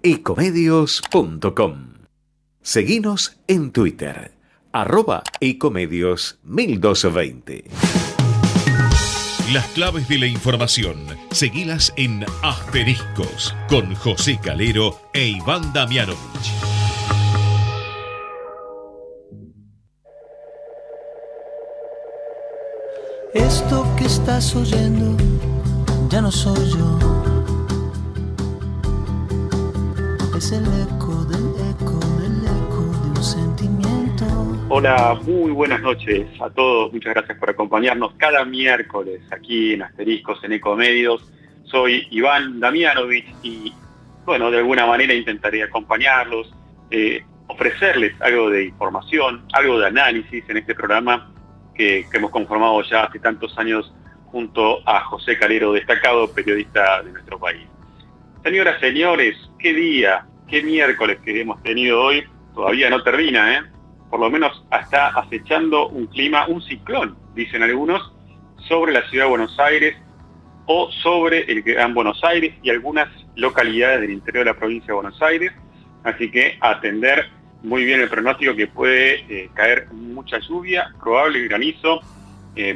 ecomedios.com. Seguinos en Twitter, @ecomedios1220. Las claves de la información, seguilas en Asteriscos, con José Calero e Iván Damianovich. Esto que estás oyendo ya no soy yo. Es el eco del eco del eco de un sentimiento. Hola, muy buenas noches a todos. Muchas gracias por acompañarnos cada miércoles aquí en Asteriscos en Ecomedios. Soy Iván Damianovich y, bueno, de alguna manera intentaré acompañarlos, ofrecerles algo de información, algo de análisis en este programa que hemos conformado ya hace tantos años junto a José Calero, destacado periodista de nuestro país. Señoras, señores, qué día, qué miércoles que hemos tenido hoy. Todavía no termina, Por lo menos está acechando un clima, un ciclón, dicen algunos, sobre la ciudad de Buenos Aires o sobre el Gran Buenos Aires y algunas localidades del interior de la provincia de Buenos Aires. Así que atender muy bien el pronóstico, que puede caer mucha lluvia, probable granizo,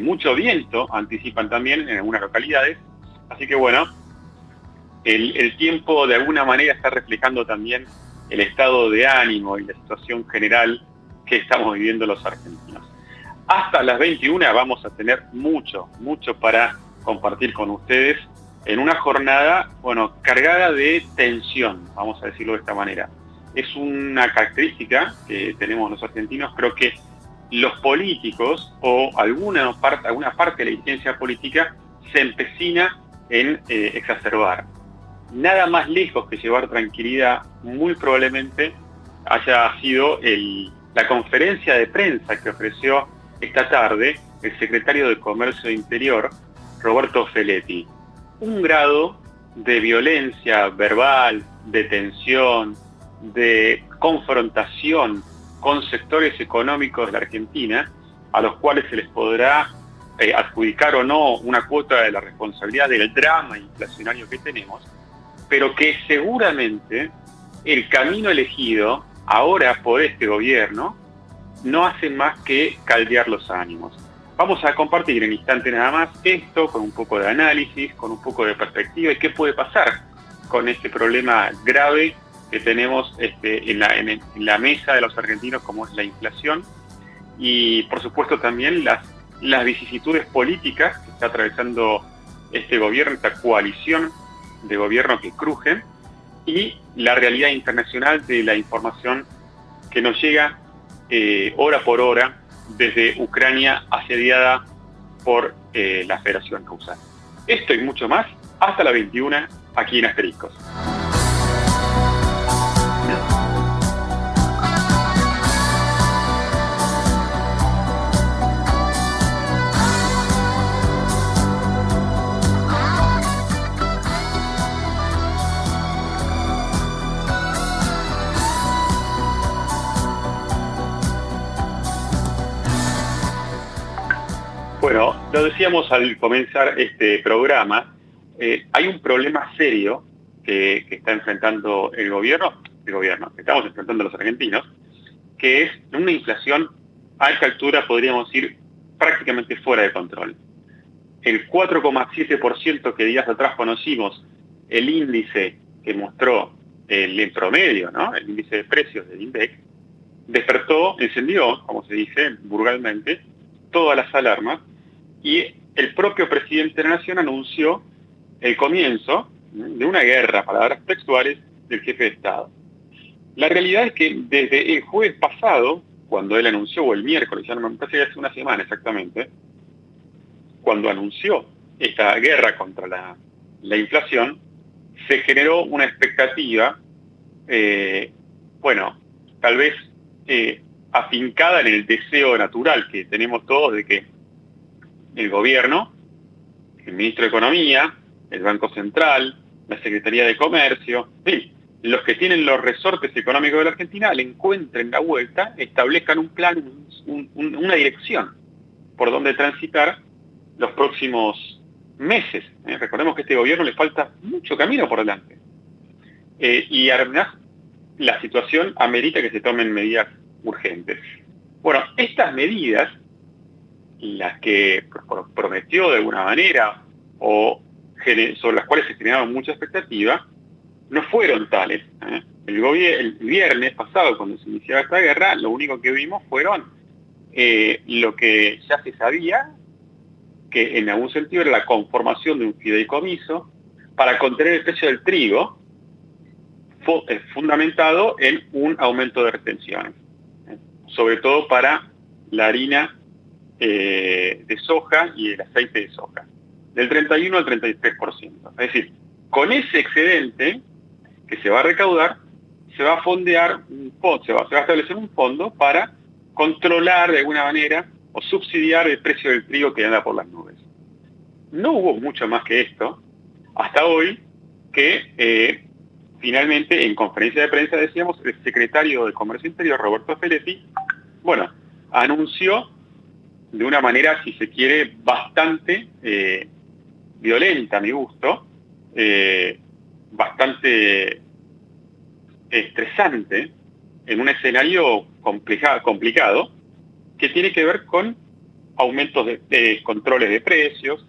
mucho viento, anticipan también en algunas localidades. Así que bueno, el tiempo de alguna manera está reflejando también el estado de ánimo y la situación general que estamos viviendo los argentinos. Hasta las 21 vamos a tener mucho para compartir con ustedes en una jornada, bueno, cargada de tensión, vamos a decirlo de esta manera. Es una característica que tenemos los argentinos. Creo que los políticos o alguna parte de la dirigencia política se empecina en exacerbar. Nada más lejos que llevar tranquilidad, muy probablemente haya sido la conferencia de prensa que ofreció esta tarde el secretario de Comercio e Interior, Roberto Feletti. Un grado de violencia verbal, de tensión, de confrontación con sectores económicos de la Argentina, a los cuales se les podrá adjudicar o no una cuota de la responsabilidad del drama inflacionario que tenemos, pero que seguramente el camino elegido ahora por este gobierno no hace más que caldear los ánimos. Vamos a compartir en instante nada más esto, con un poco de análisis, con un poco de perspectiva, y qué puede pasar con este problema grave que tenemos en la mesa de los argentinos, como es la inflación, y por supuesto también las vicisitudes políticas que está atravesando este gobierno, esta coalición de gobierno que crujen, y la realidad internacional de la información que nos llega hora por hora desde Ucrania, asediada por la Federación Rusa. Esto y mucho más hasta la 21 aquí en Asteriscos. Bueno, lo decíamos al comenzar este programa, hay un problema serio que está enfrentando el gobierno, que estamos enfrentando los argentinos, que es una inflación a esta altura, podríamos decir, prácticamente fuera de control. El 4,7% que días atrás conocimos, el índice que mostró en promedio, ¿no?, el índice de precios del INDEC, encendió, como se dice vulgarmente, todas las alarmas, y el propio presidente de la Nación anunció el comienzo de una guerra, palabras textuales, del jefe de Estado. La realidad es que desde el jueves pasado, cuando él anunció, o el miércoles, ya no me parece que hace una semana exactamente, cuando anunció esta guerra contra la inflación, se generó una expectativa, tal vez afincada en el deseo natural que tenemos todos de que el gobierno, el ministro de Economía, el Banco Central, la Secretaría de Comercio, en fin, los que tienen los resortes económicos de la Argentina, le encuentren la vuelta, establezcan un plan, una dirección por donde transitar los próximos meses. Recordemos que a este gobierno le falta mucho camino por delante. y además la situación amerita que se tomen medidas urgentes. Bueno, estas medidas, las que prometió de alguna manera o sobre las cuales se generaron mucha expectativa, no fueron tales. El viernes pasado, cuando se iniciaba esta guerra, lo único que vimos fueron lo que ya se sabía, que en algún sentido era la conformación de un fideicomiso para contener el precio del trigo, fundamentado en un aumento de retenciones, sobre todo para la harina de soja y el aceite de soja, del 31 al 33%. Es decir, con ese excedente que se va a recaudar, se va a fondear se va a establecer un fondo para controlar de alguna manera o subsidiar el precio del trigo que anda por las nubes. No hubo mucho más que esto hasta hoy, que finalmente en conferencia de prensa, decíamos, el secretario de Comercio Interior, Roberto Feletti, anunció de una manera, si se quiere, bastante violenta a mi gusto, bastante estresante, en un escenario complicado, que tiene que ver con aumentos de controles de precios,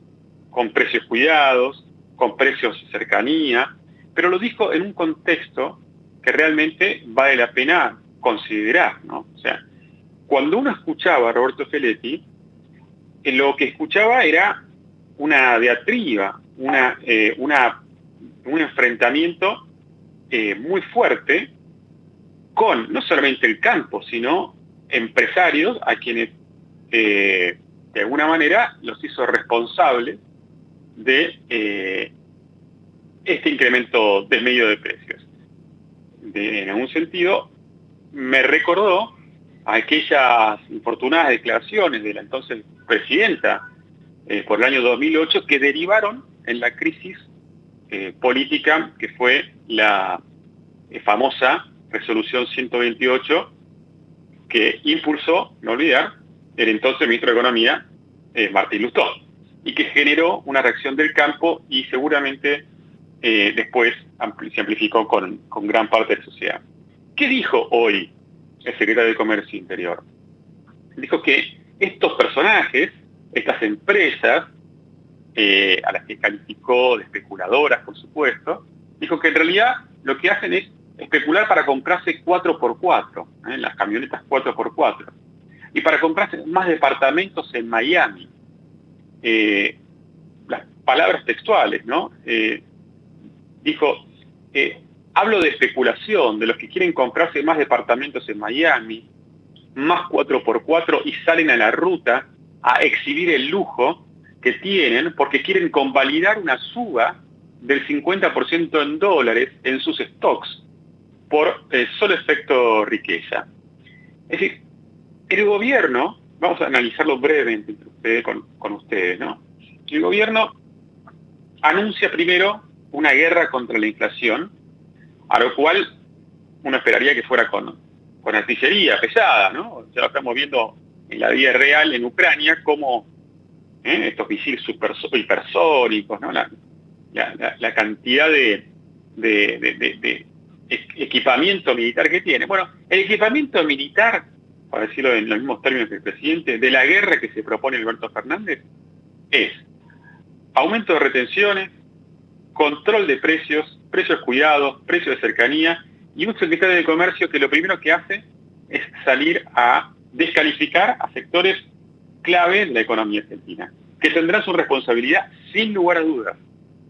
con precios cuidados, con precios de cercanía, pero lo dijo en un contexto que realmente vale la pena considerar, ¿no? O sea, cuando uno escuchaba a Roberto Feletti, lo que escuchaba era una diatriba, un enfrentamiento muy fuerte con no solamente el campo, sino empresarios a quienes de alguna manera los hizo responsables de este incremento desmedido de precios. En algún sentido, me recordó a aquellas infortunadas declaraciones de la entonces presidenta por el año 2008 que derivaron en la crisis política que fue la famosa resolución 128 que impulsó, no olvidar, el entonces ministro de Economía, Martín Lustó, y que generó una reacción del campo y seguramente después se amplificó con gran parte de la sociedad. ¿Qué dijo hoy el secretario de Comercio Interior? Dijo que estos personajes, estas empresas, a las que calificó de especuladoras, por supuesto, dijo que en realidad lo que hacen es especular para comprarse 4x4, las camionetas 4x4, y para comprarse más departamentos en Miami. Las palabras textuales, ¿no? Dijo, hablo de especulación, de los que quieren comprarse más departamentos en Miami, más 4x4 y salen a la ruta a exhibir el lujo que tienen porque quieren convalidar una suba del 50% en dólares en sus stocks por solo efecto riqueza. Es decir, el gobierno, vamos a analizarlo brevemente con ustedes, ¿no? El gobierno anuncia primero una guerra contra la inflación, a lo cual uno esperaría que fuera con artillería pesada, ¿no? Ya lo estamos viendo en la vida real en Ucrania, como estos misiles hipersónicos, ¿no? La cantidad de equipamiento militar que tiene. Bueno, el equipamiento militar, para decirlo en los mismos términos que el presidente, de la guerra que se propone Alberto Fernández, es aumento de retenciones, control de precios, precios cuidados, precios de cercanía, y un secretario de Comercio que lo primero que hace es salir a descalificar a sectores clave en la economía argentina, que tendrán su responsabilidad sin lugar a dudas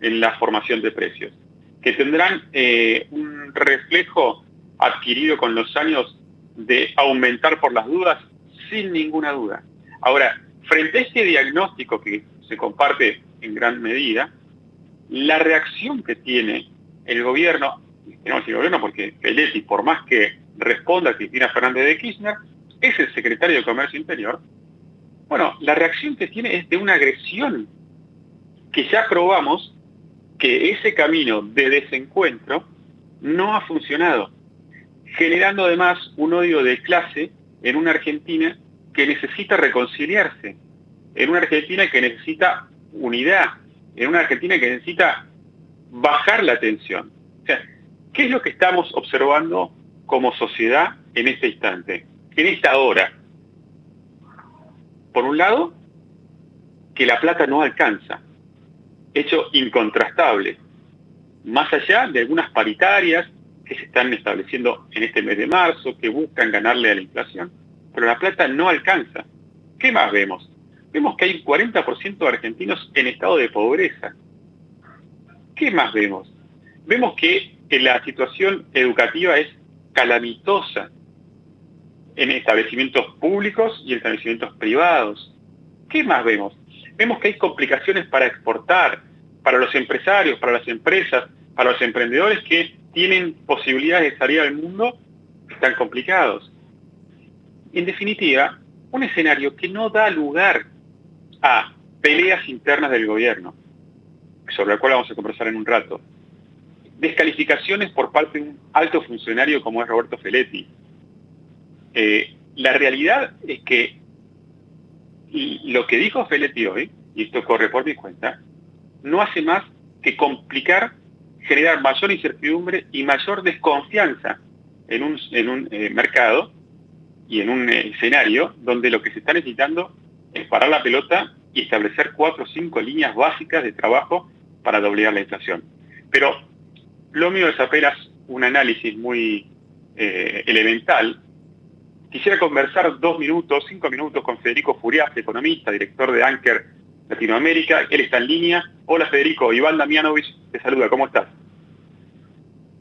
en la formación de precios, que tendrán un reflejo adquirido con los años de aumentar por las dudas sin ninguna duda. Ahora, frente a este diagnóstico que se comparte en gran medida, la reacción que tiene el gobierno, no el gobierno porque Feletti, por más que responda a Cristina Fernández de Kirchner, es el secretario de Comercio Interior. Bueno, la reacción que tiene es de una agresión que ya probamos que ese camino de desencuentro no ha funcionado, generando además un odio de clase en una Argentina que necesita reconciliarse, en una Argentina que necesita unidad, en una Argentina que necesita bajar la tensión. O sea, ¿Qué es lo que estamos observando como sociedad en este instante, en esta hora? Por un lado, que la plata no alcanza, hecho incontrastable, más allá de algunas paritarias que se están estableciendo en este mes de marzo, que buscan ganarle a la inflación, pero la plata no alcanza. ¿Qué más vemos? Vemos que hay un 40% de argentinos en estado de pobreza. ¿Qué más vemos? Vemos que la situación educativa es calamitosa en establecimientos públicos y en establecimientos privados. ¿Qué más vemos? Vemos que hay complicaciones para exportar, para los empresarios, para las empresas, para los emprendedores que tienen posibilidades de salir al mundo, están complicados. En definitiva, un escenario que no da lugar a peleas internas del gobierno, sobre la cual vamos a conversar en un rato, descalificaciones por parte de un alto funcionario como es Roberto Feletti. La realidad es que lo que dijo Feletti hoy, y esto corre por mi cuenta, no hace más que complicar, generar mayor incertidumbre y mayor desconfianza en un mercado y en un escenario donde lo que se está necesitando es parar la pelota y establecer 4 o 5 líneas básicas de trabajo para doblegar la inflación. Pero lo mío es apenas un análisis muy elemental. Quisiera conversar 5 minutos con Federico Furias, economista, director de Anker Latinoamérica. Él está en línea. Hola Federico, Iván Damianovich te saluda, ¿cómo estás?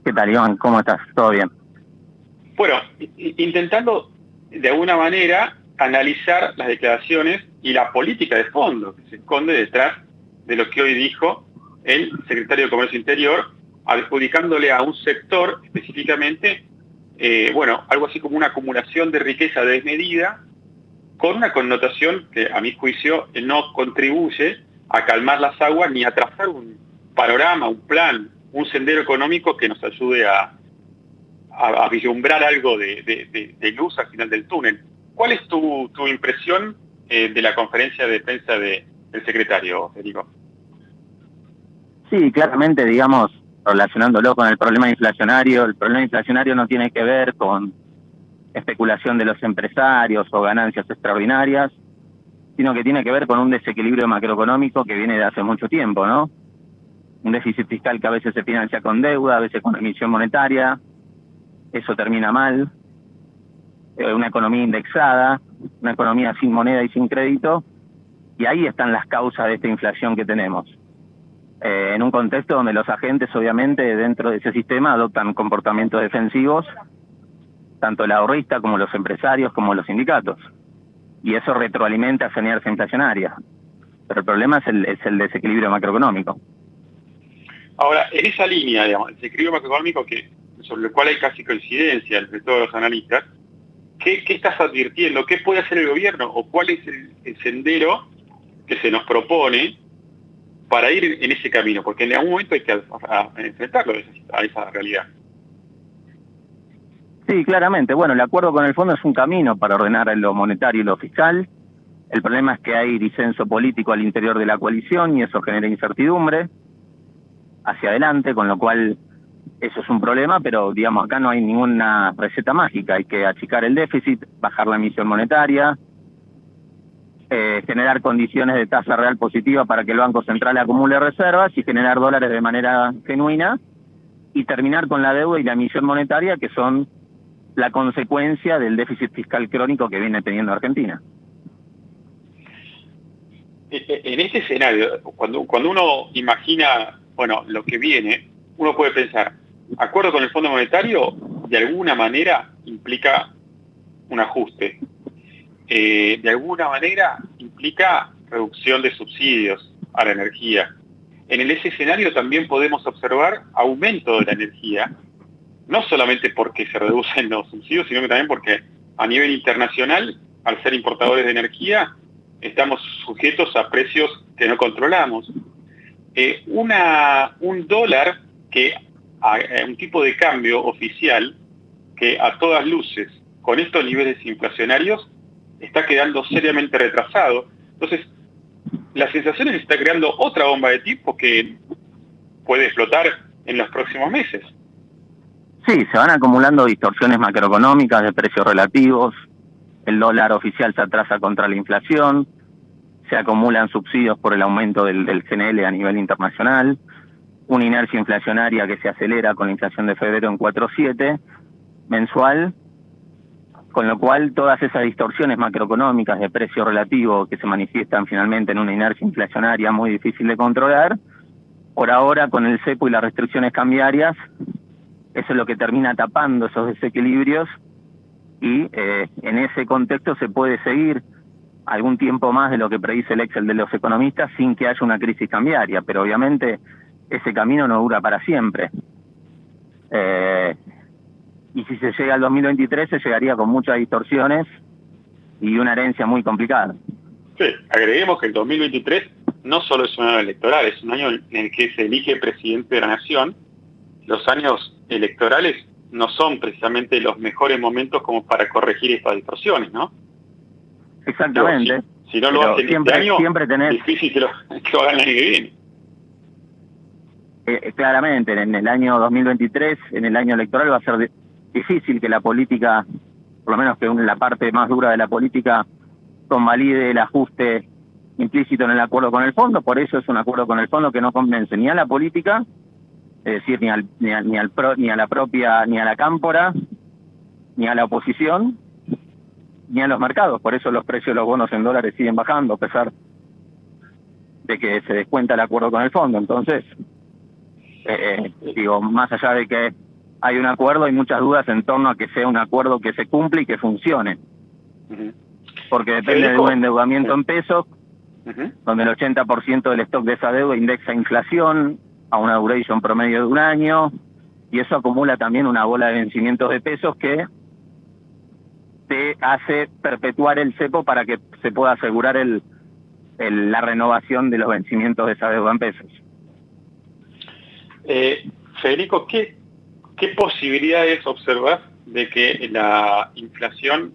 ¿Qué tal, Iván? ¿Cómo estás? ¿Todo bien? Bueno, intentando de alguna manera analizar las declaraciones y la política de fondo que se esconde detrás de lo que hoy dijo el secretario de Comercio Interior, adjudicándole a un sector específicamente, algo así como una acumulación de riqueza desmedida, con una connotación que a mi juicio no contribuye a calmar las aguas ni a trazar un panorama, un plan, un sendero económico que nos ayude a vislumbrar algo de luz al final del túnel. ¿Cuál es tu impresión de la conferencia de prensa del secretario, Federico? Sí, claramente, digamos, relacionándolo con el problema inflacionario, el problema inflacionario no tiene que ver con especulación de los empresarios o ganancias extraordinarias, sino que tiene que ver con un desequilibrio macroeconómico que viene de hace mucho tiempo, ¿no? Un déficit fiscal que a veces se financia con deuda, a veces con emisión monetaria, eso termina mal. Una economía indexada, una economía sin moneda y sin crédito, y ahí están las causas de esta inflación que tenemos. En un contexto donde los agentes, obviamente, dentro de ese sistema adoptan comportamientos defensivos, tanto el ahorrista como los empresarios, como los sindicatos. Y eso retroalimenta esa inercia inflacionaria. Pero el problema es el desequilibrio macroeconómico. Ahora, en esa línea, digamos, el desequilibrio macroeconómico sobre el cual hay casi coincidencia entre todos los analistas, ¿qué estás advirtiendo? ¿Qué puede hacer el gobierno? ¿O cuál es el sendero que se nos propone para ir en ese camino? Porque en algún momento hay que enfrentarlo a esa realidad. Sí, claramente. Bueno, el acuerdo con el fondo es un camino para ordenar lo monetario y lo fiscal. El problema es que hay disenso político al interior de la coalición y eso genera incertidumbre hacia adelante, con lo cual eso es un problema, pero digamos acá no hay ninguna receta mágica. Hay que achicar el déficit, bajar la emisión monetaria, generar condiciones de tasa real positiva para que el Banco Central acumule reservas y generar dólares de manera genuina, y terminar con la deuda y la emisión monetaria, que son la consecuencia del déficit fiscal crónico que viene teniendo Argentina. En este escenario, cuando uno imagina, lo que viene, uno puede pensar, acuerdo con el Fondo Monetario, de alguna manera implica un ajuste. De alguna manera implica reducción de subsidios a la energía. En ese escenario también podemos observar aumento de la energía, no solamente porque se reducen los subsidios, sino que también porque a nivel internacional, al ser importadores de energía, estamos sujetos a precios que no controlamos. Un dólar un tipo de cambio oficial que a todas luces, con estos niveles inflacionarios, está quedando seriamente retrasado. Entonces, la sensación es que está creando otra bomba de tiempo que puede explotar en los próximos meses. Sí, se van acumulando distorsiones macroeconómicas de precios relativos, el dólar oficial se atrasa contra la inflación, se acumulan subsidios por el aumento del CNL a nivel internacional, una inercia inflacionaria que se acelera con la inflación de febrero en 4,7 mensual, con lo cual todas esas distorsiones macroeconómicas de precio relativo que se manifiestan finalmente en una inercia inflacionaria muy difícil de controlar, por ahora con el cepo y las restricciones cambiarias, eso es lo que termina tapando esos desequilibrios y en ese contexto se puede seguir algún tiempo más de lo que predice el Excel de los economistas sin que haya una crisis cambiaria, pero obviamente ese camino no dura para siempre. Y si se llega al 2023 se llegaría con muchas distorsiones y una herencia muy complicada. Sí, agreguemos que el 2023 no solo es un año electoral, es un año en el que se elige presidente de la nación. Los años electorales no son precisamente los mejores momentos como para corregir estas distorsiones, ¿no? Exactamente. Pero si no lo hacen siempre, este año, siempre tenés, es difícil que lo hagan el año que viene. Claramente, en el año 2023, en el año electoral, va a ser difícil que la política, por lo menos que la parte más dura de la política, convalide el ajuste implícito en el acuerdo con el fondo. Por eso es un acuerdo con el fondo que no convence ni a la política, es decir, ni a la propia, ni a la cámpora, ni a la oposición, ni a los mercados. Por eso los precios de los bonos en dólares siguen bajando, a pesar de que se descuenta el acuerdo con el fondo. Entonces, digo, más allá de que hay un acuerdo, hay muchas dudas en torno a que sea un acuerdo que se cumple y que funcione. Porque depende de un endeudamiento en pesos, donde el 80% del stock de esa deuda indexa inflación a una duration promedio de un año, y eso acumula también una bola de vencimientos de pesos que te hace perpetuar el cepo para que se pueda asegurar la renovación de los vencimientos de esa deuda en pesos. Federico, ¿qué posibilidades observas de que la inflación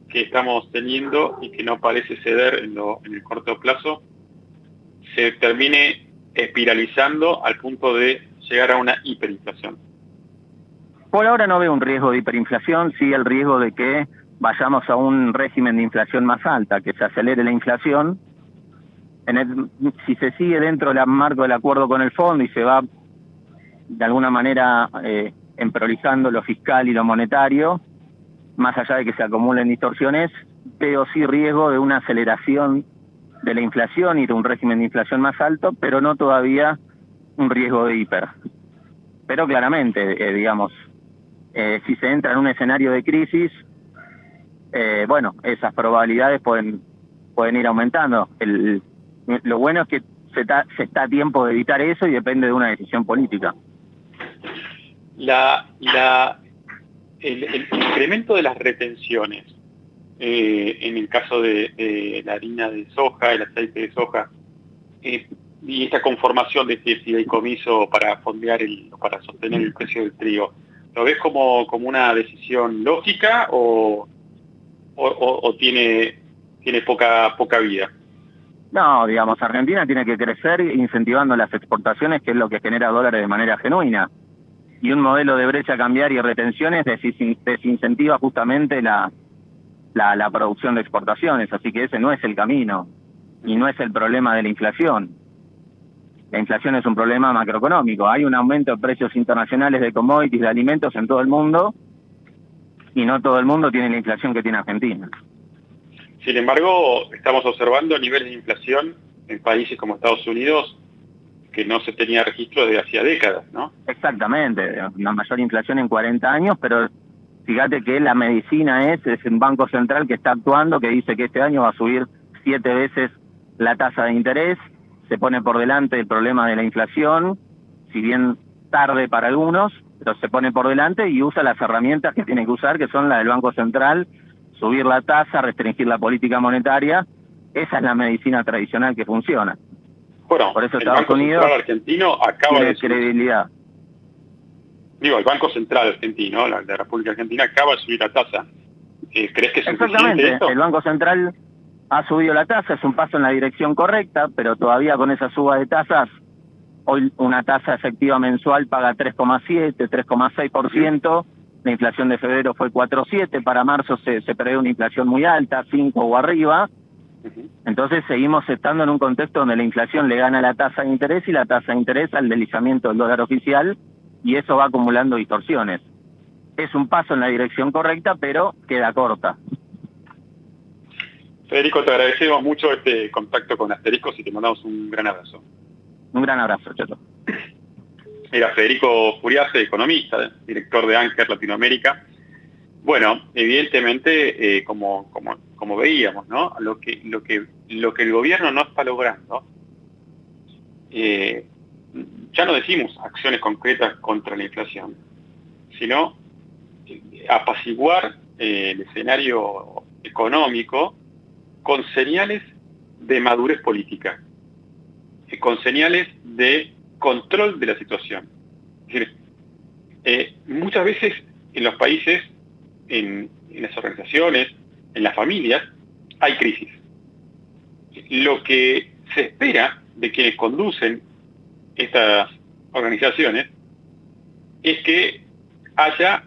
que estamos teniendo y que no parece ceder en el corto plazo se termine espiralizando al punto de llegar a una hiperinflación? Por ahora no veo un riesgo de hiperinflación, sí el riesgo de que vayamos a un régimen de inflación más alta, que se acelere la inflación. Si se sigue dentro del marco del acuerdo con el fondo y se va de alguna manera emprolijando lo fiscal y lo monetario, más allá de que se acumulen distorsiones, veo sí riesgo de una aceleración de la inflación y de un régimen de inflación más alto, pero no todavía un riesgo de hiper. Pero claramente, digamos, si se entra en un escenario de crisis, bueno, esas probabilidades pueden ir aumentando. Lo bueno es que se está a tiempo de evitar eso y depende de una decisión política. El incremento de las retenciones, en el caso de la harina de soja, el aceite de soja, y esta conformación de este fideicomiso para fondear para sostener el precio del trigo, ¿lo ves como una decisión lógica o tiene poca vida? No, digamos, Argentina tiene que crecer incentivando las exportaciones, que es lo que genera dólares de manera genuina. Y un modelo de brecha cambiaria y retenciones desincentiva justamente la producción de exportaciones, así que ese no es el camino y no es el problema de la inflación. La inflación es un problema macroeconómico. Hay un aumento de precios internacionales de commodities, de alimentos en todo el mundo, y no todo el mundo tiene la inflación que tiene Argentina. Sin embargo, estamos observando niveles de inflación en países como Estados Unidos que no se tenía registro desde hacía décadas, ¿no? Exactamente, la mayor inflación en 40 años, pero fíjate que la medicina es un banco central que está actuando, que dice que este año va a subir 7 veces la tasa de interés, se pone por delante el problema de la inflación, si bien tarde para algunos, pero se pone por delante y usa las herramientas que tiene que usar, que son las del Banco Central, subir la tasa, restringir la política monetaria. Esa es la medicina tradicional que funciona. Bueno, por eso el Estados Banco Unidos Central argentino acaba de credibilidad. Digo, el Banco Central argentino, la República Argentina, acaba de subir la tasa. ¿Crees que es Exactamente, esto? El Banco Central ha subido la tasa, es un paso en la dirección correcta, pero todavía con esa suba de tasas Hoy una tasa efectiva mensual paga 3,7, 3,6%. La inflación de febrero fue 4,7. Para marzo se prevé una inflación muy alta, 5 o arriba. Entonces seguimos estando en un contexto donde la inflación le gana a la tasa de interés y la tasa de interés al deslizamiento del dólar oficial, y eso va acumulando distorsiones. Es un paso en la dirección correcta, pero queda corta. Federico, te agradecemos mucho este contacto con Asteriscos y te mandamos un gran abrazo. Un gran abrazo, Cheto. Era Federico Furiase, economista, director de Anker Latinoamérica. Bueno, evidentemente, como veíamos, ¿no? Lo que el gobierno no está logrando, ya no decimos acciones concretas contra la inflación, sino apaciguar el escenario económico con señales de madurez política, con señales de control de la situación. Es decir, muchas veces en los países, en las organizaciones, en las familias, hay crisis. Lo que se espera de quienes conducen estas organizaciones es que haya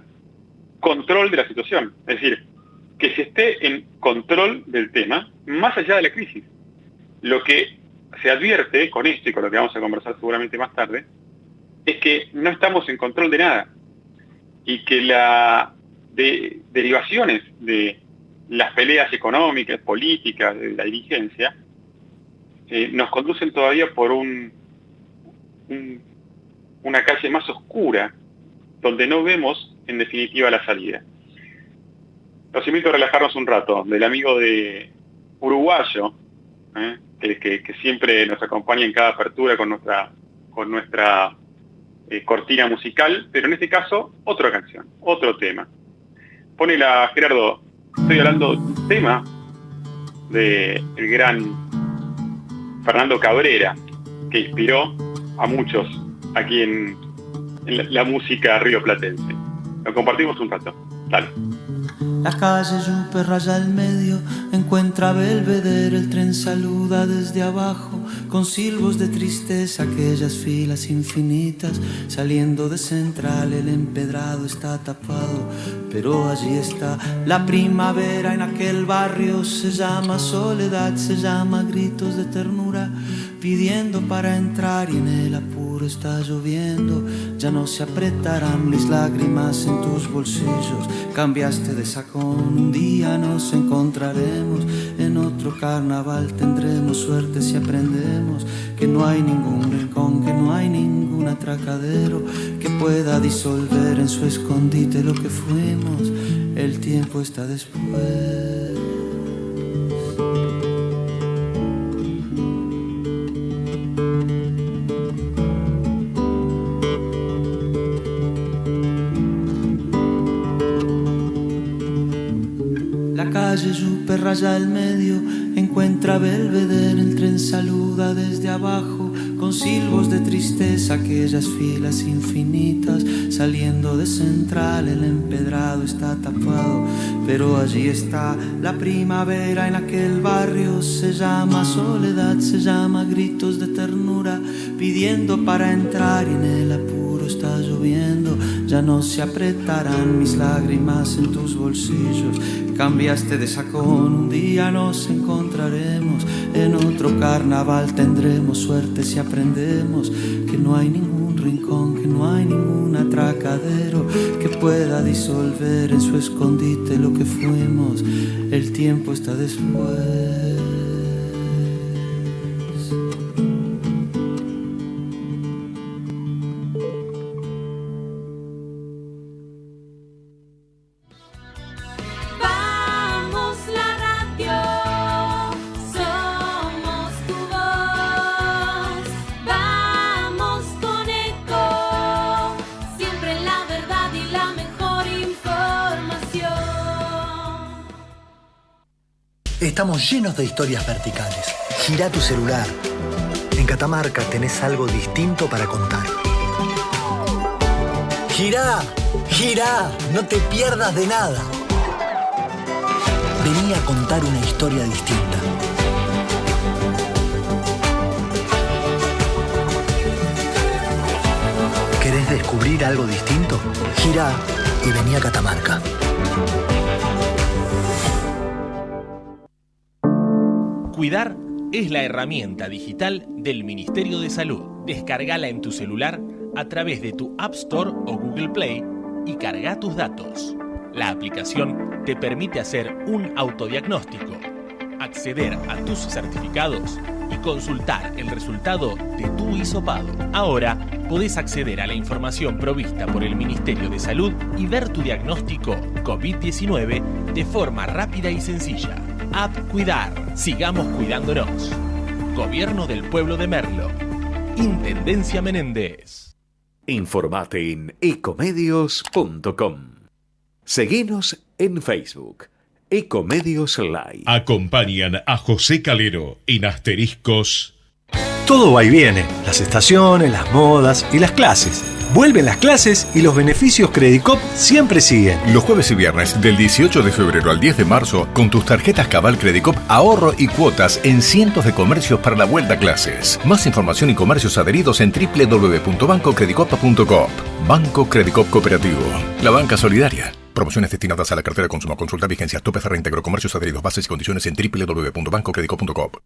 control de la situación, es decir, que se esté en control del tema más allá de la crisis. Lo que se advierte con esto y con lo que vamos a conversar seguramente más tarde es que no estamos en control de nada y que derivaciones de las peleas económicas, políticas, de la dirigencia, nos conducen todavía por una calle más oscura, donde no vemos, en definitiva, la salida. Los invito a relajarnos un rato, del amigo de uruguayo, que siempre nos acompaña en cada apertura con nuestra cortina musical, pero en este caso, otra canción, otro tema. Ponela, Gerardo. Estoy hablando de un tema del gran Fernando Cabrera, que inspiró a muchos aquí en la música rioplatense. Lo compartimos un rato. Dale. La calle Yupe raya el medio, encuentra Belvedere, el tren saluda desde abajo, con silbos de tristeza aquellas filas infinitas, saliendo de Central el empedrado está tapado, pero allí está la primavera en aquel barrio, se llama soledad, se llama gritos de ternura, pidiendo para entrar y en el apuro está lloviendo, ya no se apretarán mis lágrimas en tus bolsillos, cambiaste de sacón, un día nos encontraremos, en otro carnaval tendremos suerte si aprendemos que no hay ningún rincón, que no hay ningún atracadero que pueda disolver en su escondite lo que fuimos, el tiempo está después. Calle Yupe raya el medio, encuentra Belvedere, el tren saluda desde abajo, con silbos de tristeza aquellas filas infinitas, saliendo de Central el empedrado está tapado, pero allí está la primavera en aquel barrio, se llama soledad, se llama gritos de ternura, pidiendo para entrar y en el apuro está lloviendo, ya no se apretarán mis lágrimas en tus bolsillos, cambiaste de sacón, un día nos encontraremos, en otro carnaval tendremos suerte si aprendemos que no hay ningún rincón, que no hay ningún atracadero que pueda disolver en su escondite lo que fuimos, el tiempo está después. Estamos llenos de historias verticales. Girá tu celular. En Catamarca tenés algo distinto para contar. Girá, girá, no te pierdas de nada. Vení a contar una historia distinta. ¿Querés descubrir algo distinto? Gira y vení a Catamarca. Cuidar es la herramienta digital del Ministerio de Salud. Descargala en tu celular a través de tu App Store o Google Play y carga tus datos. La aplicación te permite hacer un autodiagnóstico, acceder a tus certificados y consultar el resultado de tu hisopado. Ahora podés acceder a la información provista por el Ministerio de Salud y ver tu diagnóstico COVID-19 de forma rápida y sencilla. App Cuidar. Sigamos cuidándonos. Gobierno del Pueblo de Merlo. Intendencia Menéndez. Informate en ecomedios.com. Seguinos en Facebook. Ecomedios Live. Acompañan a José Calero en Asteriscos. Todo va y viene, las estaciones, las modas y las clases. Vuelven las clases y los beneficios Credicop siempre siguen. Los jueves y viernes, del 18 de febrero al 10 de marzo, con tus tarjetas Cabal Credicop, ahorro y cuotas en cientos de comercios para la vuelta a clases. Más información y comercios adheridos en www.bancocredicop.coop. Banco Credicop Cooperativo. La banca solidaria. Promociones destinadas a la cartera de consumo. Consulta vigencias, topes de reintegro, comercios adheridos, bases y condiciones en www.bancocredicop.coop.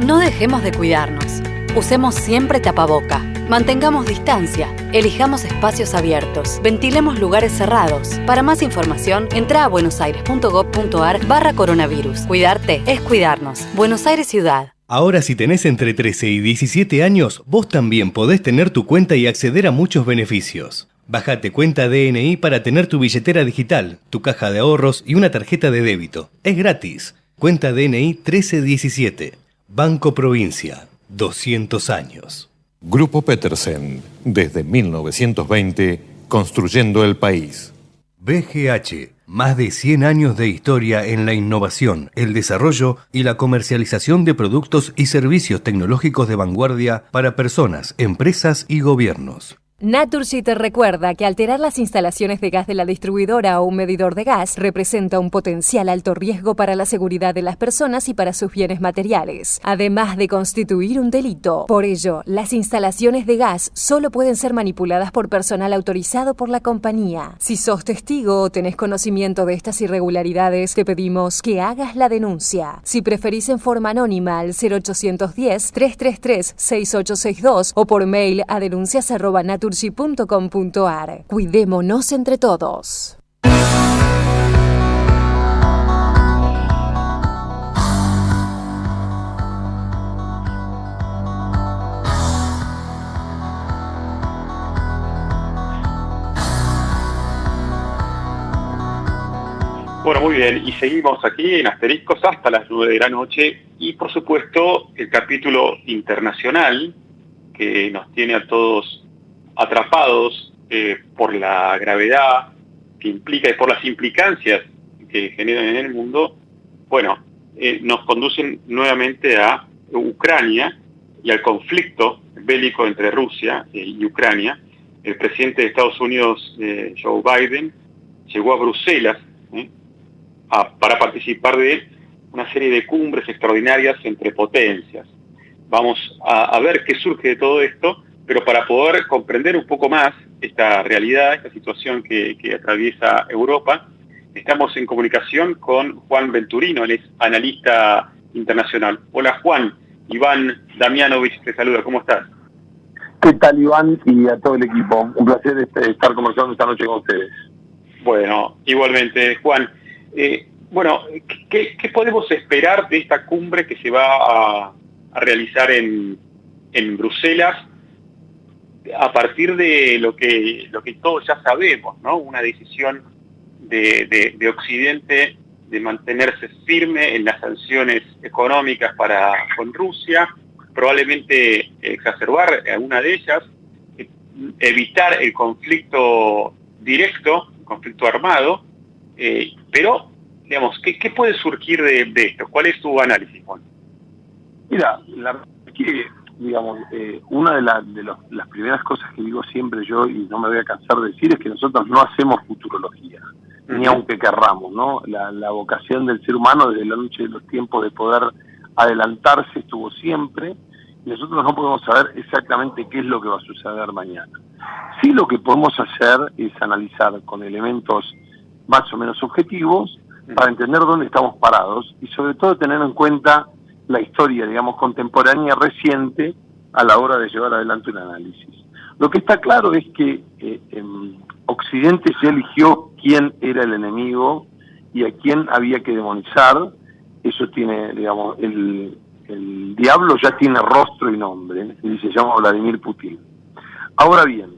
No dejemos de cuidarnos. Usemos siempre tapaboca. Mantengamos distancia. Elijamos espacios abiertos. Ventilemos lugares cerrados. Para más información, entra a buenosaires.gov.ar/coronavirus. Cuidarte es cuidarnos. Buenos Aires Ciudad. Ahora, si tenés entre 13 y 17 años, vos también podés tener tu cuenta y acceder a muchos beneficios. Bájate Cuenta DNI para tener tu billetera digital, tu caja de ahorros y una tarjeta de débito. Es gratis. Cuenta DNI 1317. Banco Provincia. 200 años. Grupo Petersen. Desde 1920, construyendo el país. BGH. Más de 100 años de historia en la innovación, el desarrollo y la comercialización de productos y servicios tecnológicos de vanguardia para personas, empresas y gobiernos. Naturgy te recuerda que alterar las instalaciones de gas de la distribuidora o un medidor de gas representa un potencial alto riesgo para la seguridad de las personas y para sus bienes materiales, además de constituir un delito. Por ello, las instalaciones de gas solo pueden ser manipuladas por personal autorizado por la compañía. Si sos testigo o tenés conocimiento de estas irregularidades, te pedimos que hagas la denuncia. Si preferís en forma anónima al 0810-333-6862 o por mail a denuncias@naturgy.com.ar. Cuidémonos entre todos. Bueno, muy bien, y seguimos aquí en Asteriscos hasta las 9 de la noche y por supuesto el capítulo internacional que nos tiene a todos atrapados por la gravedad que implica y por las implicancias que generan en el mundo, bueno, nos conducen nuevamente a Ucrania y al conflicto bélico entre Rusia y Ucrania. El presidente de Estados Unidos, Joe Biden, llegó a Bruselas para participar de una serie de cumbres extraordinarias entre potencias. Vamos a ver qué surge de todo esto, pero para poder comprender un poco más esta realidad, esta situación que atraviesa Europa, estamos en comunicación con Juan Venturino, él es analista internacional. Hola Juan, Iván Damianovich te saluda, ¿cómo estás? ¿Qué tal Iván y a todo el equipo? Un placer estar conversando esta noche con ustedes. Bueno, igualmente Juan. Bueno, ¿qué podemos esperar de esta cumbre que se va a realizar en Bruselas? A partir de lo que todos ya sabemos, ¿no? Una decisión de Occidente de mantenerse firme en las sanciones económicas con Rusia, probablemente exacerbar alguna de ellas, evitar el conflicto directo, el conflicto armado, pero, digamos, ¿qué puede surgir de esto? ¿Cuál es tu análisis, Juan? Mira, la verdad es que digamos, una de las primeras cosas que digo siempre yo, y no me voy a cansar de decir, es que nosotros no hacemos futurología, ni aunque querramos, ¿no? La vocación del ser humano desde la noche de los tiempos de poder adelantarse estuvo siempre, y nosotros no podemos saber exactamente qué es lo que va a suceder mañana. Sí, lo que podemos hacer es analizar con elementos más o menos objetivos para entender dónde estamos parados y sobre todo tener en cuenta la historia, digamos, contemporánea reciente a la hora de llevar adelante un análisis. Lo que está claro es que Occidente ya eligió quién era el enemigo y a quién había que demonizar. Eso tiene, digamos, el diablo ya tiene rostro y nombre, y se llama Vladimir Putin. Ahora bien,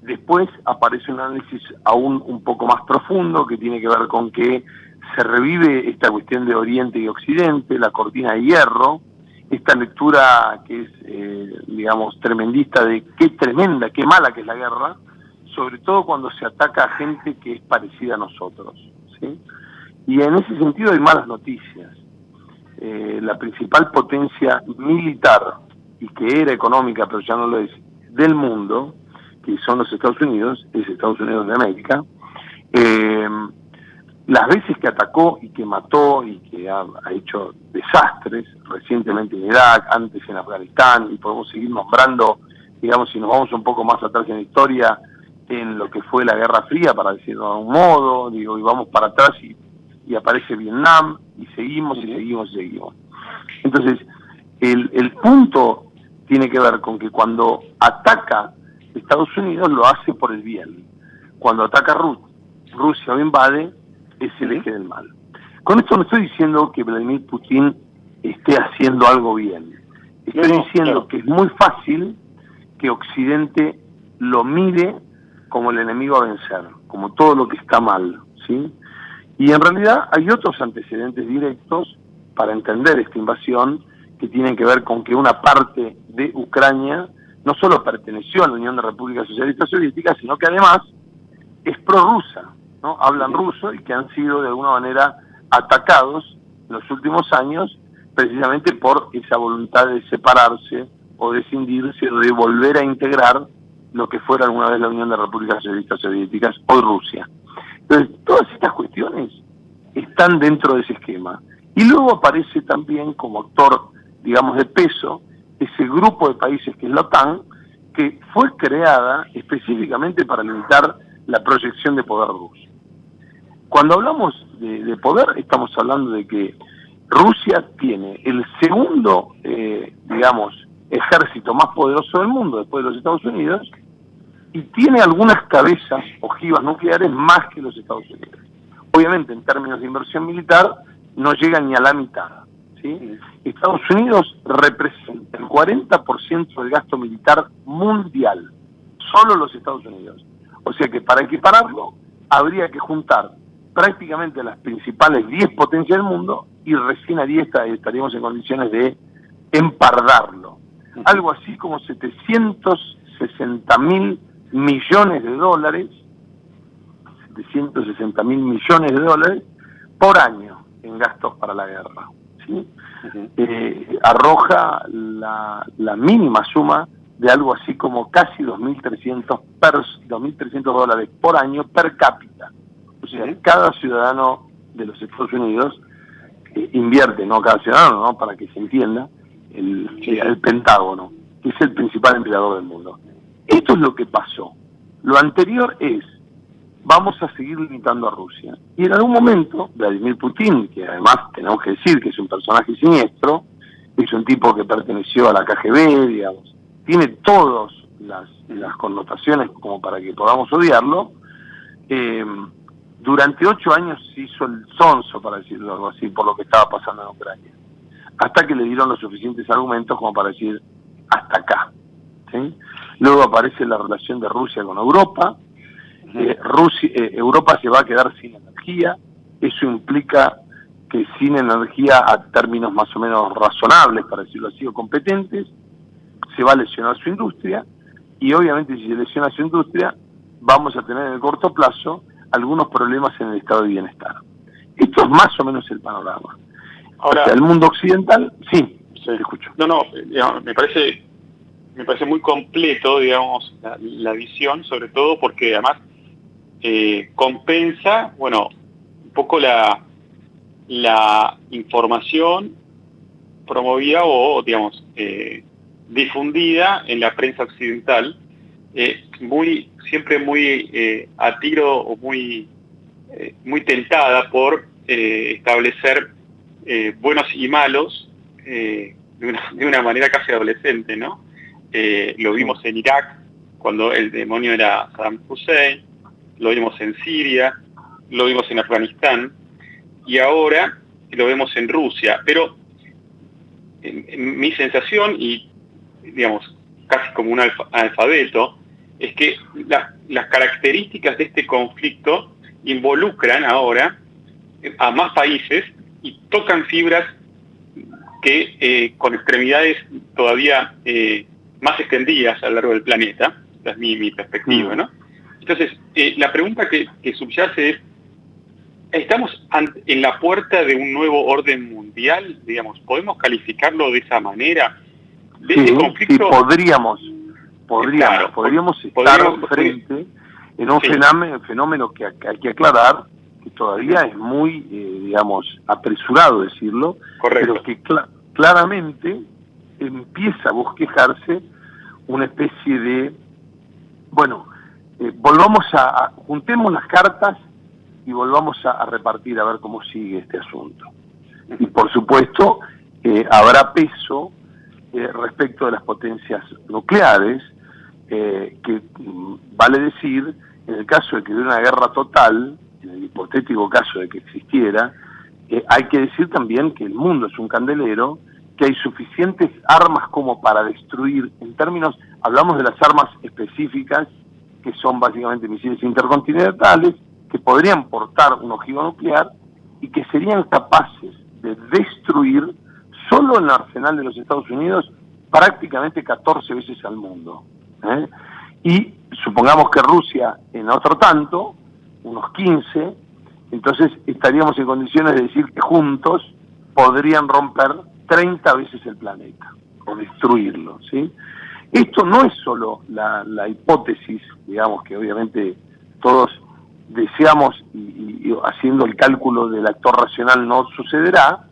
después aparece un análisis aún un poco más profundo que tiene que ver con que se revive esta cuestión de Oriente y Occidente, la cortina de hierro, esta lectura que es, digamos, tremendista de qué tremenda, qué mala que es la guerra, sobre todo cuando se ataca a gente que es parecida a nosotros, ¿sí? Y en ese sentido hay malas noticias. La principal potencia militar, y que era económica, pero ya no lo es, del mundo, que son los Estados Unidos, es Estados Unidos de América, las veces que atacó y que mató y que ha hecho desastres, recientemente en Irak, antes en Afganistán, y podemos seguir nombrando, digamos, si nos vamos un poco más atrás en la historia, en lo que fue la Guerra Fría, para decirlo de algún modo, digo, y vamos para atrás y aparece Vietnam, y seguimos, y seguimos, y seguimos. Entonces, el punto tiene que ver con que cuando ataca Estados Unidos lo hace por el bien. Cuando ataca Rusia o invade, es el eje del mal. Con esto no estoy diciendo que Vladimir Putin esté haciendo algo bien. Estoy diciendo que es muy fácil que Occidente lo mire como el enemigo a vencer, como todo lo que está mal, ¿sí? Y en realidad hay otros antecedentes directos para entender esta invasión que tienen que ver con que una parte de Ucrania no solo perteneció a la Unión de Repúblicas Socialistas Soviéticas, sino que además es prorrusa, ¿no? Hablan ruso y que han sido de alguna manera atacados en los últimos años precisamente por esa voluntad de separarse o de escindirse o de volver a integrar lo que fuera alguna vez la Unión de Repúblicas Socialistas Soviéticas o Rusia. Entonces, todas estas cuestiones están dentro de ese esquema. Y luego aparece también como actor, digamos, de peso, ese grupo de países que es la OTAN, que fue creada específicamente para limitar la proyección de poder ruso. Cuando hablamos de poder, estamos hablando de que Rusia tiene el segundo, digamos, ejército más poderoso del mundo, después de los Estados Unidos, y tiene algunas cabezas ojivas nucleares más que los Estados Unidos. Obviamente, en términos de inversión militar, no llega ni a la mitad, ¿sí? Estados Unidos representa el 40% del gasto militar mundial, solo los Estados Unidos. O sea que para equipararlo, habría que juntar prácticamente las principales 10 potencias del mundo y recién ahí estaríamos en condiciones de empardarlo. Algo así como 760.000 millones de dólares, 760.000 millones de dólares por año en gastos para la guerra, ¿sí? Arroja la mínima suma de algo así como casi 2.300 dólares por año per cápita. O sea, cada ciudadano de los Estados Unidos invierte, no cada ciudadano, ¿no? Para que se entienda, el Pentágono, que es el principal empleador del mundo. Esto es lo que pasó. Lo anterior es, vamos a seguir limitando a Rusia. Y en algún momento, Vladimir Putin, que además tenemos que decir que es un personaje siniestro, es un tipo que perteneció a la KGB, digamos, tiene todas las connotaciones como para que podamos odiarlo. Durante 8 años se hizo el sonso, para decirlo algo así, por lo que estaba pasando en Ucrania. Hasta que le dieron los suficientes argumentos como para decir, hasta acá, ¿sí? Luego aparece la relación de Rusia con Europa. Europa se va a quedar sin energía. Eso implica que sin energía a términos más o menos razonables, para decirlo así, o competentes, se va a lesionar su industria, y obviamente si se lesiona su industria, vamos a tener en el corto plazo algunos problemas en el estado de bienestar. Esto es más o menos el panorama. Ahora, o sea, el mundo occidental, sí, te escucho. No, digamos, me parece muy completo, digamos, la visión, sobre todo porque además compensa, bueno, un poco la información promovida o, digamos, difundida en la prensa occidental, siempre muy a tiro o muy tentada por establecer buenos y malos de una manera casi adolescente, ¿no? Lo vimos en Irak, cuando el demonio era Saddam Hussein, lo vimos en Siria, lo vimos en Afganistán, y ahora lo vemos en Rusia. Pero en mi sensación, y digamos, casi como un alfabeto, es que las características de este conflicto involucran ahora a más países y tocan fibras que con extremidades todavía más extendidas a lo largo del planeta. Esa es mi perspectiva, ¿no? Entonces, la pregunta que subyace es, ¿estamos en la puerta de un nuevo orden mundial? Digamos, ¿podemos calificarlo de esa manera? De este conflicto, sí, podríamos estar frente en un fenómeno que hay que aclarar, que todavía es muy, digamos, apresurado decirlo, pero que claramente empieza a bosquejarse una especie de, juntemos las cartas y volvamos a repartir a ver cómo sigue este asunto. Y por supuesto, habrá peso respecto de las potencias nucleares, que vale decir, en el caso de que hubiera una guerra total, en el hipotético caso de que existiera, hay que decir también que el mundo es un candelero, que hay suficientes armas como para destruir, en términos, hablamos de las armas específicas, que son básicamente misiles intercontinentales, que podrían portar un ojivo nuclear y que serían capaces de destruir solo en el arsenal de los Estados Unidos prácticamente 14 veces al mundo. Y supongamos que Rusia en otro tanto, unos 15, entonces estaríamos en condiciones de decir que juntos podrían romper 30 veces el planeta o destruirlo, ¿sí? Esto no es solo la hipótesis, digamos, que obviamente todos deseamos y haciendo el cálculo del actor racional no sucederá.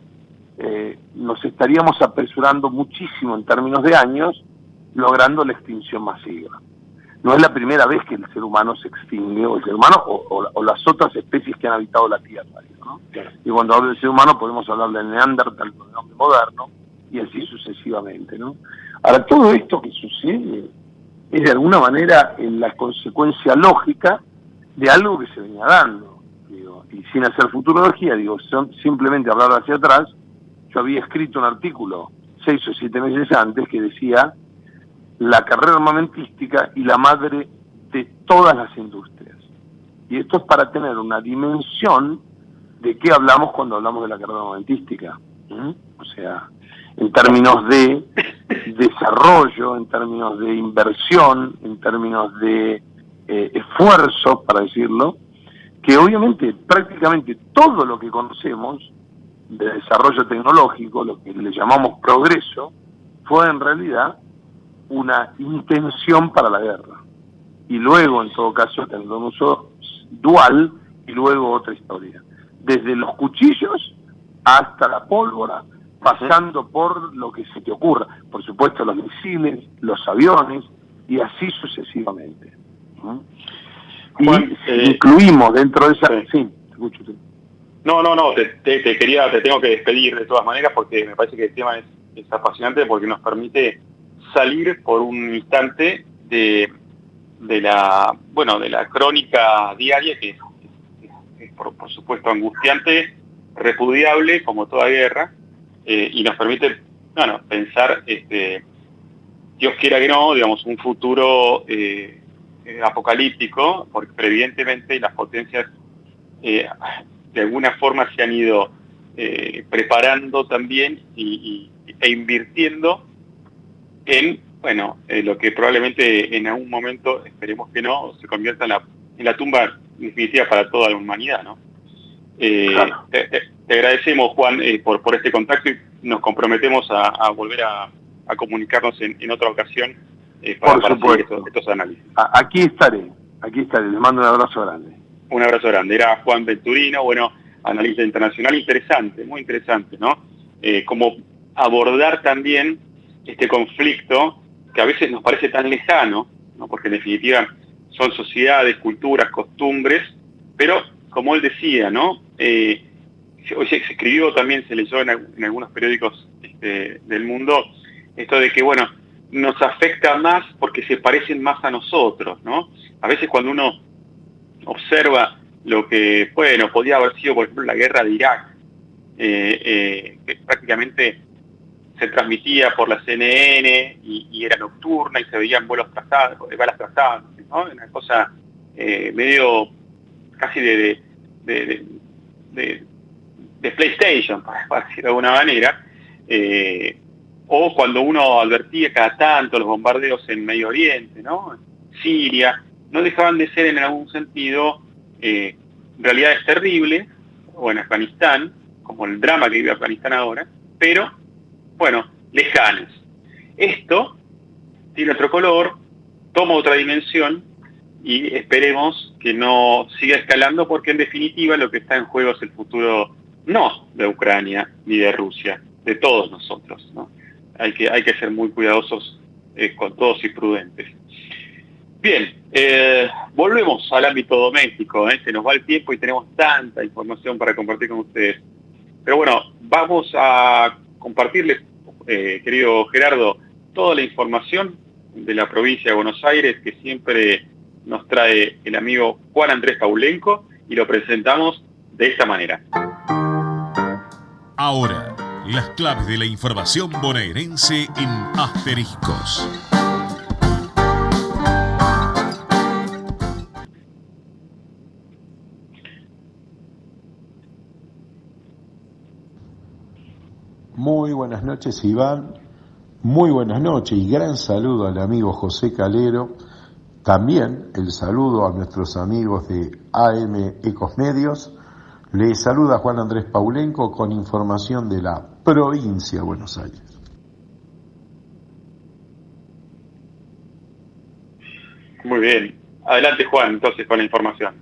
Nos estaríamos apresurando muchísimo en términos de años, logrando la extinción masiva. No es la primera vez que el ser humano se extingue, o el ser humano o las otras especies que han habitado la Tierra, ¿no? Claro. Y cuando hablo del ser humano podemos hablar del Neandertal, del hombre moderno, y así sucesivamente, ¿no? Ahora, todo esto que sucede es de alguna manera en la consecuencia lógica de algo que se venía dando, digo, y sin hacer futurología, simplemente hablar hacia atrás. Yo había escrito un artículo 6 o 7 meses antes que decía la carrera armamentística y la madre de todas las industrias. Y esto es para tener una dimensión de qué hablamos cuando hablamos de la carrera armamentística. O sea, en términos de desarrollo, en términos de inversión, en términos de esfuerzo, para decirlo, que obviamente prácticamente todo lo que conocemos de desarrollo tecnológico, lo que le llamamos progreso, fue en realidad una intención para la guerra. Y luego, en todo caso, teniendo un uso dual, y luego otra historia. Desde los cuchillos hasta la pólvora, pasando por lo que se te ocurra. Por supuesto, los misiles, los aviones, y así sucesivamente. Juan, y incluimos dentro de esa... Sí, te escucho. No, te tengo que despedir de todas maneras, porque me parece que el tema es apasionante, porque nos permite salir por un instante de la crónica diaria, que es por supuesto angustiante, repudiable como toda guerra, y nos permite pensar, Dios quiera que no, digamos, un futuro apocalíptico, porque evidentemente las potencias de alguna forma se han ido preparando también e invirtiendo en lo que probablemente en algún momento, esperemos que no, se convierta en la tumba definitiva para toda la humanidad, ¿no? Claro. Te agradecemos, Juan, por este contacto, y nos comprometemos a volver a comunicarnos en otra ocasión para seguir estos análisis. Aquí estaré, les mando un abrazo grande. Un abrazo grande. Era Juan Venturino, analista internacional, interesante, muy interesante, ¿no? Cómo abordar también este conflicto que a veces nos parece tan lejano, ¿no? Porque en definitiva son sociedades, culturas, costumbres, pero como él decía, ¿no? Hoy se escribió, también se leyó en algunos periódicos del mundo, esto de que, bueno, nos afecta más porque se parecen más a nosotros, ¿no? A veces cuando uno observa lo que, bueno, podía haber sido, por ejemplo, la guerra de Irak, que prácticamente se transmitía por la CNN y era nocturna y se veían balas trazadas, ¿no? Una cosa medio casi de PlayStation, para decirlo de alguna manera, o cuando uno advertía cada tanto los bombardeos en Medio Oriente, ¿no? Siria, no dejaban de ser en algún sentido realidades terribles, o en Afganistán, como el drama que vive Afganistán ahora, pero, bueno, lejanas. Esto tiene otro color, toma otra dimensión, y esperemos que no siga escalando, porque en definitiva lo que está en juego es el futuro no de Ucrania ni de Rusia, de todos nosotros, ¿no? Hay que ser muy cuidadosos con todos y prudentes. Bien, volvemos al ámbito doméstico, se nos va el tiempo y tenemos tanta información para compartir con ustedes. Pero bueno, vamos a compartirles, querido Gerardo, toda la información de la provincia de Buenos Aires que siempre nos trae el amigo Juan Andrés Paulenko, y lo presentamos de esta manera. Ahora, las claves de la información bonaerense en Asteriscos. Muy buenas noches, Iván. Muy buenas noches y gran saludo al amigo José Calero. También el saludo a nuestros amigos de AM Ecomedios. Les saluda Juan Andrés Paulenko con información de la provincia de Buenos Aires. Muy bien. Adelante, Juan, entonces, con la información.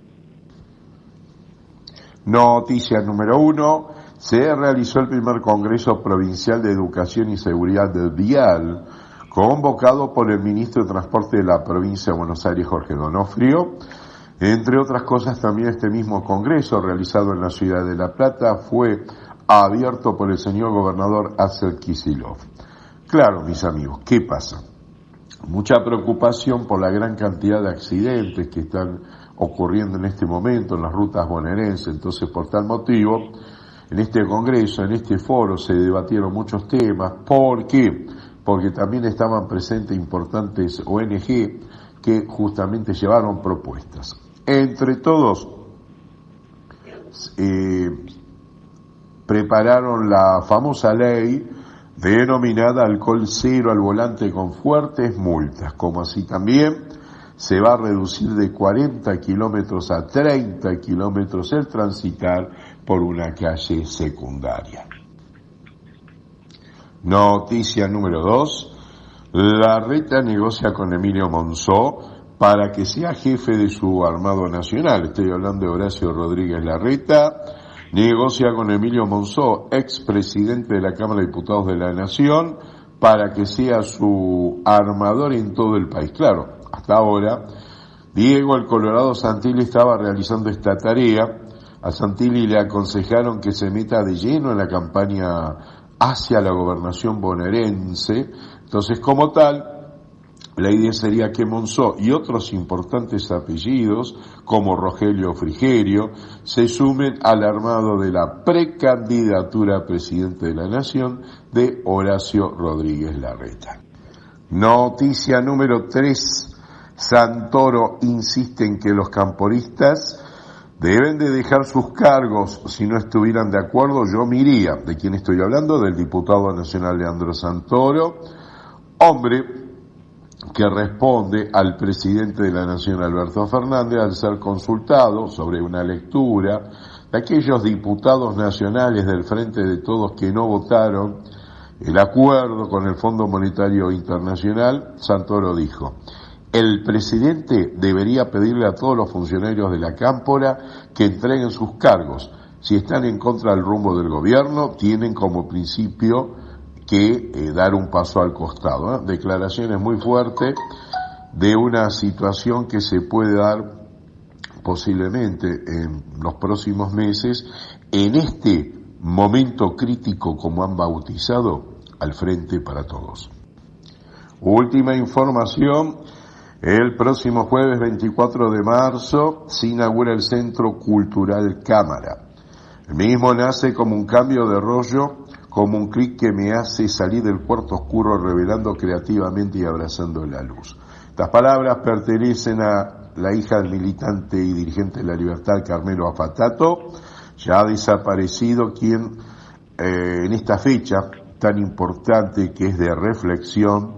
Noticia número 1. Se realizó el primer Congreso Provincial de Educación y Seguridad Vial, convocado por el Ministro de Transporte de la provincia de Buenos Aires, Jorge Donofrio. Entre otras cosas, también este mismo Congreso, realizado en la ciudad de La Plata, fue abierto por el señor gobernador Axel Kicillof. Claro, mis amigos, ¿qué pasa? Mucha preocupación por la gran cantidad de accidentes que están ocurriendo en este momento en las rutas bonaerenses. Entonces, por tal motivo, en este congreso, en este foro, se debatieron muchos temas. ¿Por qué? Porque también estaban presentes importantes ONG que justamente llevaron propuestas. Entre todos, prepararon la famosa ley denominada alcohol cero al volante con fuertes multas, como así también se va a reducir de 40 kilómetros a 30 kilómetros el transitar por una calle secundaria. Noticia número 2. Larreta negocia con Emilio Monzó para que sea jefe de su Armado Nacional. Estoy hablando de Horacio Rodríguez Larreta. Negocia con Emilio Monzó, expresidente de la Cámara de Diputados de la Nación, para que sea su armador en todo el país. Claro, hasta ahora, Diego el Colorado Santilli estaba realizando esta tarea. A Santilli le aconsejaron que se meta de lleno en la campaña hacia la gobernación bonaerense. Entonces, como tal, la idea sería que Monzó y otros importantes apellidos, como Rogelio Frigerio, se sumen al armado de la precandidatura a presidente de la Nación de Horacio Rodríguez Larreta. Noticia número 3. Santoro insiste en que los camporistas deben de dejar sus cargos. Si no estuvieran de acuerdo, yo me iría. ¿De quién estoy hablando? Del diputado nacional Leandro Santoro, hombre que responde al presidente de la Nación, Alberto Fernández, al ser consultado sobre una lectura de aquellos diputados nacionales del Frente de Todos que no votaron el acuerdo con el Fondo Monetario Internacional. Santoro dijo: el presidente debería pedirle a todos los funcionarios de la Cámpora que entreguen sus cargos. Si están en contra del rumbo del gobierno, tienen como principio que dar un paso al costado. Declaraciones muy fuertes de una situación que se puede dar posiblemente en los próximos meses, en este momento crítico, como han bautizado, al Frente para Todos. Última información, el próximo jueves 24 de marzo se inaugura el Centro Cultural Cámara. El mismo nace como un cambio de rollo, como un clic que me hace salir del cuarto oscuro revelando creativamente y abrazando la luz. Estas palabras pertenecen a la hija del militante y dirigente de la Libertad, Carmelo Affatato, ya desaparecido, quien en esta fecha tan importante que es de reflexión,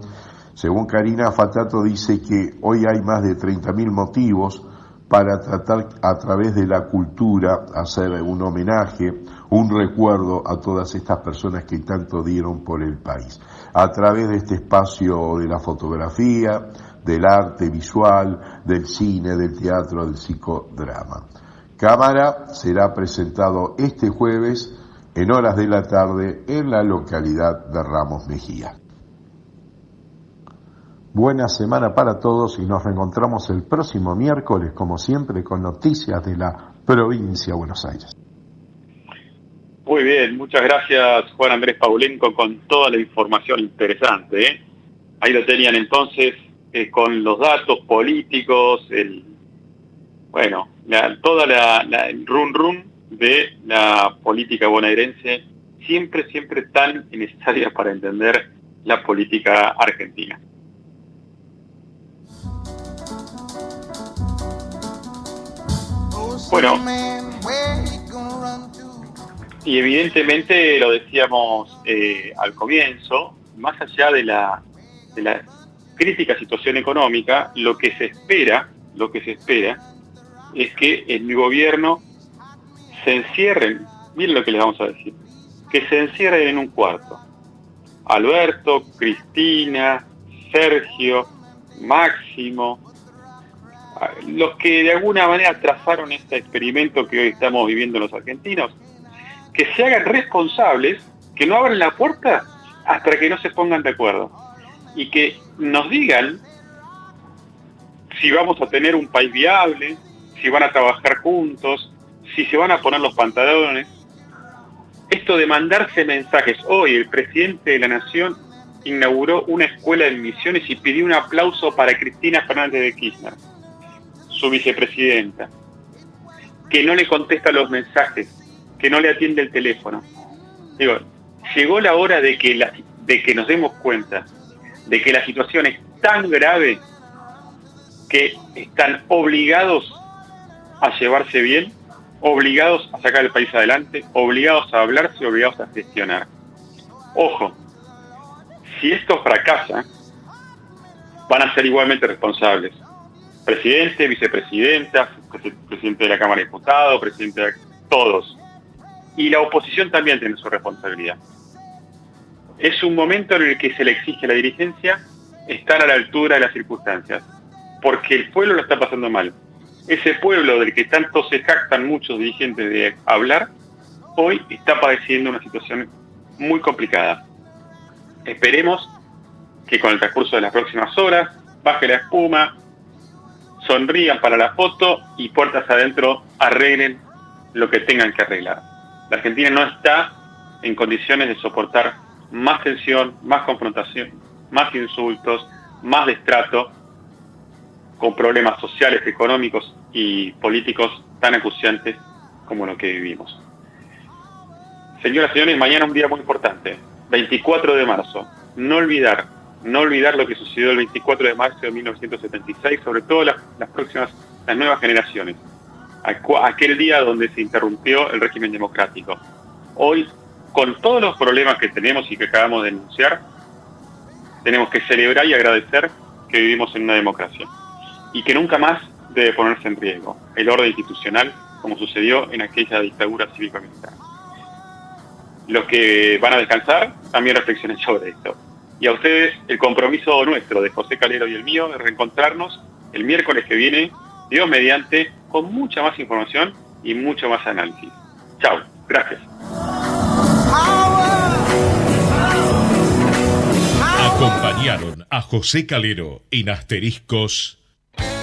según Karina Affatato, dice que hoy hay más de 30.000 motivos para tratar a través de la cultura, hacer un homenaje, un recuerdo a todas estas personas que tanto dieron por el país. A través de este espacio de la fotografía, del arte visual, del cine, del teatro, del psicodrama. Cámara será presentado este jueves en horas de la tarde en la localidad de Ramos Mejía. Buena semana para todos y nos reencontramos el próximo miércoles, como siempre, con noticias de la provincia de Buenos Aires. Muy bien, muchas gracias Juan Andrés Paulenco con toda la información interesante. Ahí lo tenían entonces con los datos políticos, el run de la política bonaerense, siempre tan necesaria para entender la política argentina. Bueno, y evidentemente lo decíamos al comienzo, más allá de la crítica situación económica, lo que se espera es que en mi gobierno se encierren, miren lo que les vamos a decir, que se encierren en un cuarto. Alberto, Cristina, Sergio, Máximo, los que de alguna manera trazaron este experimento que hoy estamos viviendo los argentinos, que se hagan responsables, que no abran la puerta hasta que no se pongan de acuerdo y que nos digan si vamos a tener un país viable, si van a trabajar juntos, si se van a poner los pantalones. Esto de mandarse mensajes. Hoy el presidente de la Nación inauguró una escuela de Misiones y pidió un aplauso para Cristina Fernández de Kirchner, su vicepresidenta, que no le contesta los mensajes, que no le atiende el teléfono. Digo, llegó la hora de que nos demos cuenta de que la situación es tan grave que están obligados a llevarse bien, obligados a sacar el país adelante, obligados a hablarse, obligados a gestionar. Ojo, si esto fracasa, van a ser igualmente responsables. Presidente, vicepresidenta, presidente de la Cámara de Diputados, presidente de todos. Y la oposición también tiene su responsabilidad. Es un momento en el que se le exige a la dirigencia estar a la altura de las circunstancias, porque el pueblo lo está pasando mal. Ese pueblo del que tanto se jactan muchos dirigentes de hablar, hoy está padeciendo una situación muy complicada. Esperemos que con el transcurso de las próximas horas baje la espuma, sonrían para la foto y puertas adentro arreglen lo que tengan que arreglar. La Argentina no está en condiciones de soportar más tensión, más confrontación, más insultos, más destrato, con problemas sociales, económicos y políticos tan acuciantes como lo que vivimos. Señoras y señores, mañana un día muy importante, 24 de marzo. No olvidar lo que sucedió el 24 de marzo de 1976, sobre todo las nuevas generaciones. Aquel día donde se interrumpió el régimen democrático. Hoy, con todos los problemas que tenemos y que acabamos de denunciar, tenemos que celebrar y agradecer que vivimos en una democracia y que nunca más debe ponerse en riesgo el orden institucional como sucedió en aquella dictadura cívico-militar. Los que van a descansar también reflexionen sobre esto. Y a ustedes el compromiso nuestro, de José Calero y el mío, de reencontrarnos el miércoles que viene, Dios mediante, con mucha más información y mucho más análisis. Chao, gracias. Acompañaron a José Calero en Asteriscos.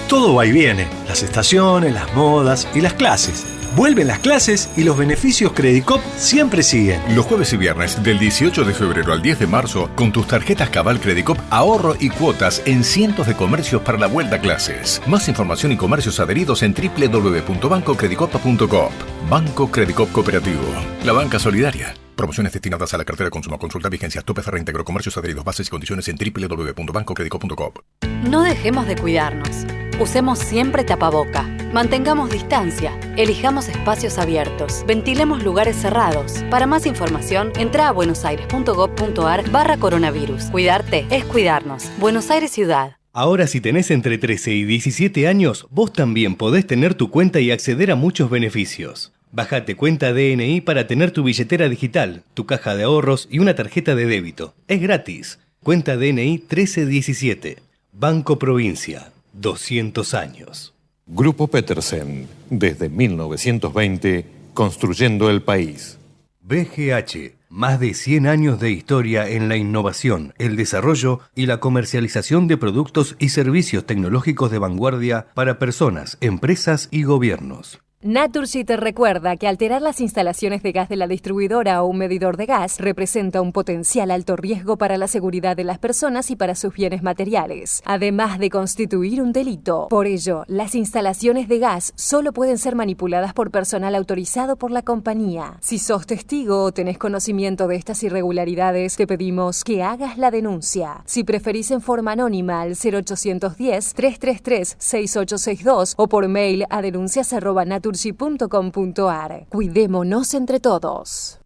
Todo va y viene, las estaciones, las modas y las clases. Vuelven las clases y los beneficios Credicop siempre siguen. Los jueves y viernes del 18 de febrero al 10 de marzo, con tus tarjetas Cabal Credicop, ahorro y cuotas en cientos de comercios para la vuelta a clases. Más información y comercios adheridos en www.bancocredicop.coop. Banco Credicop Cooperativo. La banca solidaria. Promociones destinadas a la cartera de consumo. Consulta vigencias, topes, reintegro, comercios adheridos, bases y condiciones en www.bancocredicop.coop. No dejemos de cuidarnos. Usemos siempre tapaboca. Mantengamos distancia. Elijamos espacios abiertos. Ventilemos lugares cerrados. Para más información, entra a buenosaires.gov.ar/coronavirus. Cuidarte es cuidarnos. Buenos Aires Ciudad. Ahora si tenés entre 13 y 17 años, vos también podés tener tu cuenta y acceder a muchos beneficios. Bajate Cuenta DNI para tener tu billetera digital, tu caja de ahorros y una tarjeta de débito. Es gratis. Cuenta DNI 1317. Banco Provincia. 200 años. Grupo Petersen, desde 1920, construyendo el país. BGH, más de 100 años de historia en la innovación, el desarrollo y la comercialización de productos y servicios tecnológicos de vanguardia para personas, empresas y gobiernos. Naturgy te recuerda que alterar las instalaciones de gas de la distribuidora o un medidor de gas representa un potencial alto riesgo para la seguridad de las personas y para sus bienes materiales, además de constituir un delito. Por ello, las instalaciones de gas solo pueden ser manipuladas por personal autorizado por la compañía. Si sos testigo o tenés conocimiento de estas irregularidades, te pedimos que hagas la denuncia. Si preferís en forma anónima al 0810-333-6862 o por mail a denuncias@naturgy.com.ar. Cuidémonos entre todos.